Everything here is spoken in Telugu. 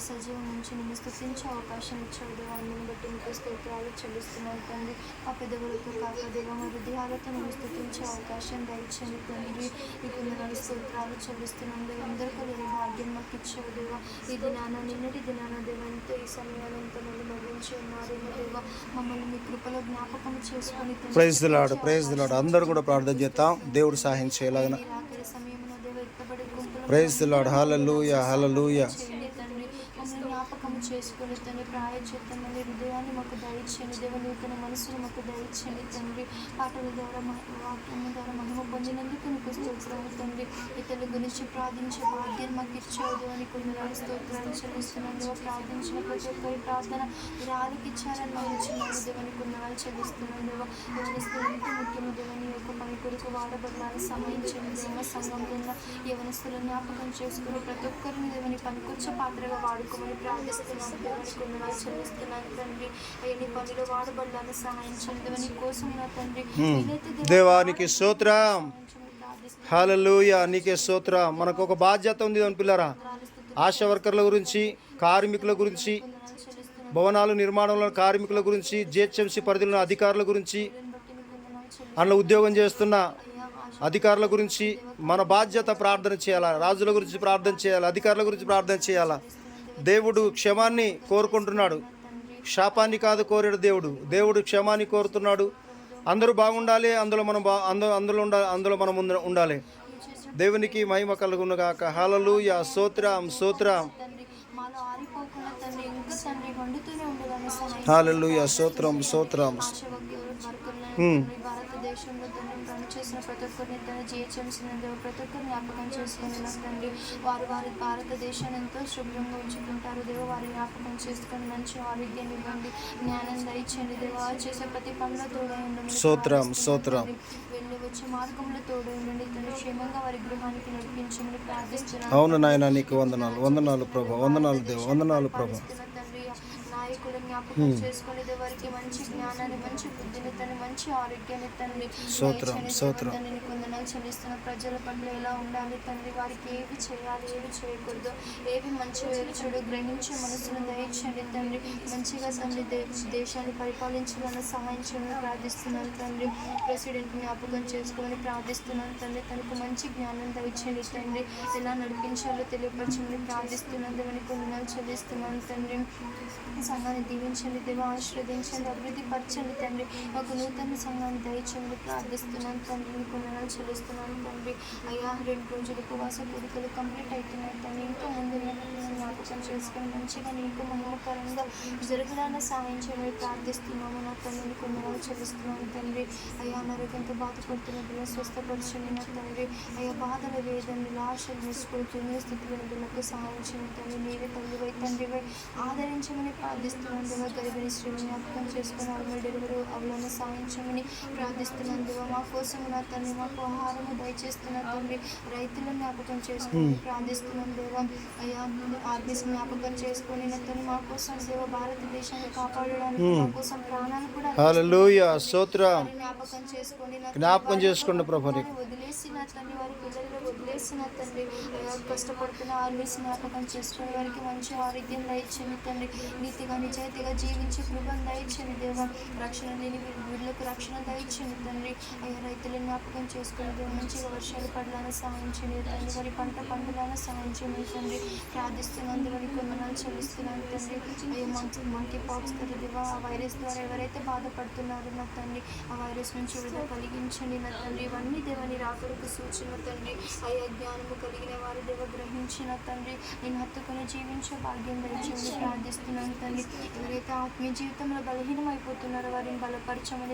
సజీవం నుంచి నిన్ను స్తుతించే అవకాశం ఇచ్చావు దేవా. అందుని బట్టి మీకు స్తోత్రాలు చెల్లిస్తున్నాను తండ్రి. ఆ పెద్దవులతో కాక దేవా మా హృదయాలతో నిన్ను స్తుతించే అవకాశం దయచేయండి తండ్రి. నీకు వందనాలు స్తోత్రాలు చెల్లిస్తున్నాను దేవా. అందరికీ లేని భాగ్యం మాకు ఇచ్చావు దేవా. ఈ దినాన నిన్నటి దినాన దేవా ఎంతో ఈ సమయాలు ఎంతమంది మరణించి ఉన్నారేమో దేవా. మమ్మల్ని మీ కృపలో జ్ఞాపకం చేసుకొని praise the Lord, praise the Lord. అందరూ కూడా ప్రార్థన చేద్దాం దేవుడు సహాయం చేయాలన్న. సమయంలో దేవ ఎత్తబడి గుంపులు ప్రైజ్ ది లార్డ్. హల్లెలూయా, హల్లెలూయా. తండ్రి మమ్మల్ని జ్ఞాపకం చేసుకుని తండ్రి ప్రాయచిత్తమని హృదయాన్ని మాకు దయచేయండి దేవ. నూతన మనసును మాకు దయచేయండి తండ్రి. పాటల ద్వారా వాక్యం ద్వారా మహిమ పొందినందుకు నీకు స్తోత్రాలు తండ్రి. ఇతరుల గురించి ప్రార్థించే భాగ్యం మాకు ఇచ్చావు దేవ. నీకు వందనాలు స్తోత్రాలు చెల్లిస్తున్నాను దేవ. ప్రార్థించిన ప్రతి ఒక్కరి ప్రార్థన మీరు ఆలకించాలని నమ్ముచున్నాను దేవ. నీకు వందనాలు చెల్లిస్తున్నాను దేవ. యవనస్తులు ఎంతో ముఖ్యము దేవ. నీ యొక్క పని కొరకు వాడబడాలని సమయించండి దేవ. సంఘంలో ఉన్న యవనస్తులను జ్ఞాపకం చేసుకుని ప్రతి ఒక్కరిని దేవని పనికొచ్చే పాత్రగా వాడుకోమని ప్రార్థిస్తున్నాను దేవ. నీకు వందనాలు చెల్లిస్తున్నాను తండ్రి. నీ పనిలో వాడబడాలని సహాయం చేయండి దేవ. నీ కోసం నా తండ్రి దేవానికి స్తోత్రం. హల్లెలూయా, నీకే స్తోత్రం. మనకు ఒక బాధ్యత ఉంది అని పిల్లరా. ఆశా వర్కర్ల గురించి, కార్మికుల గురించి, భవనాలు నిర్మాణంలో కార్మికుల గురించి, జిహెచ్ఎంసీ పరిధిలో అధికారుల గురించి, అందులో ఉద్యోగం చేస్తున్న అధికారుల గురించి మన బాధ్యత ప్రార్థన చేయాలా. రాజుల గురించి ప్రార్థన చేయాలి, అధికారుల గురించి ప్రార్థన చేయాలా. దేవుడు క్షమాన్ని కోరుకుంటున్నాడు, శాపాన్ని కాదు కోరాడు దేవుడు. దేవుడు క్షమాన్ని కోరుతున్నాడు. అందరూ బాగుండాలి, అందులో మనం అందులో మనం ఉండాలి. దేవునికి మహిమ కలుగునుగాక. హల్లెలూయా, స్తోత్రం, స్తోత్రం. హల్లెలూయా, స్తోత్రం, స్తోత్రం. భారతదేశంలో తండ్రి పనిచేసిన ప్రతి ఒక్కరిని తన జిహెచ్ఎంసీ ప్రతి ఒక్కరిని జ్ఞాపకం చేసుకుని నా తండ్రి. వారి భారతదేశాన్ని ఎంతో శుభ్రంగా ఉంచుకుంటారు దేవ. వారి జ్ఞాపకం చేసుకొని మంచి ఆరోగ్యం ఇవ్వండి, జ్ఞానం దయచేయండి దేవ. చేసే ప్రతి పనిలో తోడై ఉండండి. స్తోత్రం, స్తోత్రం. వెళ్ళి వచ్చే మార్గంలో తోడై ఉండండి తండ్రి. క్షేమంగా వారి గృహానికి నడిపించమని ప్రార్థిస్తున్నాను. అవును నాయన, నీకు వందనాలు, వందనాలు ప్రభు, వందనాలు దేవ, వందనాలు ప్రభు. నాయకులు జ్ఞాపకం చేసుకుని వారికి మంచి జ్ఞానాన్ని, మంచి బుద్ధిని తండ్రి, మంచి ఆరోగ్యాన్ని తండ్రి. వందనాలు చెల్లిస్తున్న ప్రజల పట్ల ఎలా ఉండాలి తండ్రి, వారికి ఏవి చేయాలి, ఏవి చేయకూడదు, ఏవి మంచి ఏవి చెడు గ్రహించే మనసును దయచేయండి తండ్రి. మంచిగా తండ్రి దేశాన్ని పరిపాలించాలని సహాయం చేయమని ప్రార్థిస్తున్నాను తండ్రి. ప్రెసిడెంట్ జ్ఞాపకం చేసుకోమని ప్రార్థిస్తున్నాను తండ్రి. తనకు మంచి జ్ఞానం దయచేయండి తండ్రి. ఎలా నడిపించాలో తెలియపరచమని ప్రార్థిస్తున్నాను దేవని. వందనాలు చెల్లిస్తున్నాను తండ్రి. సంఘాన్ని దీవించండి దేవ, ఆశీర్వదించండి, అభివృద్ధి పరచండి తండ్రి. మాకు నూతన సంఘాన్ని దయచేయండి ప్రార్థిస్తున్నాను తండ్రి. నీకు వందనాలు చెల్లిస్తున్నాను తండ్రి. అయ్యా 2 రోజులు ఉపవాస కోరికలు కంప్లీట్ అవుతున్నాయి తండ్రి. ఇంకా ముందు జ్ఞాపకం చేసుకొని మంచిగా నీకు మహిమకరంగా జరగడానికి సహాయం చేయమని ప్రార్థిస్తున్నాము నా తండ్రి. నీకు వందనాలు చెల్లిస్తున్నాను తండ్రి. అయ్యా అనారోగ్యంతో బాధపడుతున్న బిడ్డలు స్వస్థపరచండి నా తండ్రి. అయ్యా బాధల వేదన నిరాశలు నిస్పృహ స్థితిలో బిడ్డలకు సహాయం చేయండి తండ్రి. నీవే తల్లివై తండ్రివై ఆదరించమని ప్రార్థిస్తున్నాను దేవ. గర్భిణీ స్త్రీని జ్ఞాపకం చేసుకుని ఆమె డెలివరీ అవలను సాధించమని ప్రార్థిస్తున్నాను దేవ. మా కోసం నా తండ్రి మాకు ఆహారము దయచేస్తున్న తండ్రి. రైతులను జ్ఞాపకం చేసుకుని ప్రార్థిస్తున్నాను దేవ. అయ్యా ఆర్మీస్ జ్ఞాపకం చేసుకొని నా తండ్రి మా కోసం దేవ. భారతదేశాన్ని కాపాడడానికి మా కోసం ప్రాణాలు కూడా జ్ఞాపకం చేసుకోండి ప్రభు. వదిలేసిన తండ్రి, వారి పిల్లలు వదిలేసిన తండ్రి. కష్టపడుతున్న ఆర్మీస్ జ్ఞాపకం చేసుకుని వారికి మంచి ఆరోగ్యం దయచేయండి తండ్రి. నీతిగా నిజాయితీగా జీవించే కృపను దయచేయండి దేవ. రక్షణ లేని వీళ్ళకు రక్షణ దయచేయండి తండ్రి. అయ్యా రైతులను జ్ఞాపకం చేసుకుని దేవ. మంచిగా వర్షాలు పడాలని సహాయం చేయండి తండ్రి. వారి పంట పండులాగా సహాయం చేయండి తండ్రి. ప్రార్థిస్తున్నాను దేవ. నీకు వందనాలు చెల్లిస్తున్నాను తండ్రి. అయ్యా మంకీ పాక్స్ కదా దేవ. ఆ వైరస్ ద్వారా ఎవరైతే బాధపడుతున్నారో నా తండ్రి, ఆ వైరస్ నుంచి విడుదల కలిగించండి నా తండ్రి. ఇవన్నీ దేవని రాకడకు సూచన తండ్రి. అయ్యా జ్ఞానము కలిగిన వారు దేవ గ్రహించిన తండ్రి నేను హత్తుకొని జీవించే భాగ్యం దయచేయండి ప్రార్థిస్తున్నాను తండ్రి. ఎవరైతే ఆత్మీయ జీవితంలో బలహీనం అయిపోతున్నారో వారిని బలపరచమని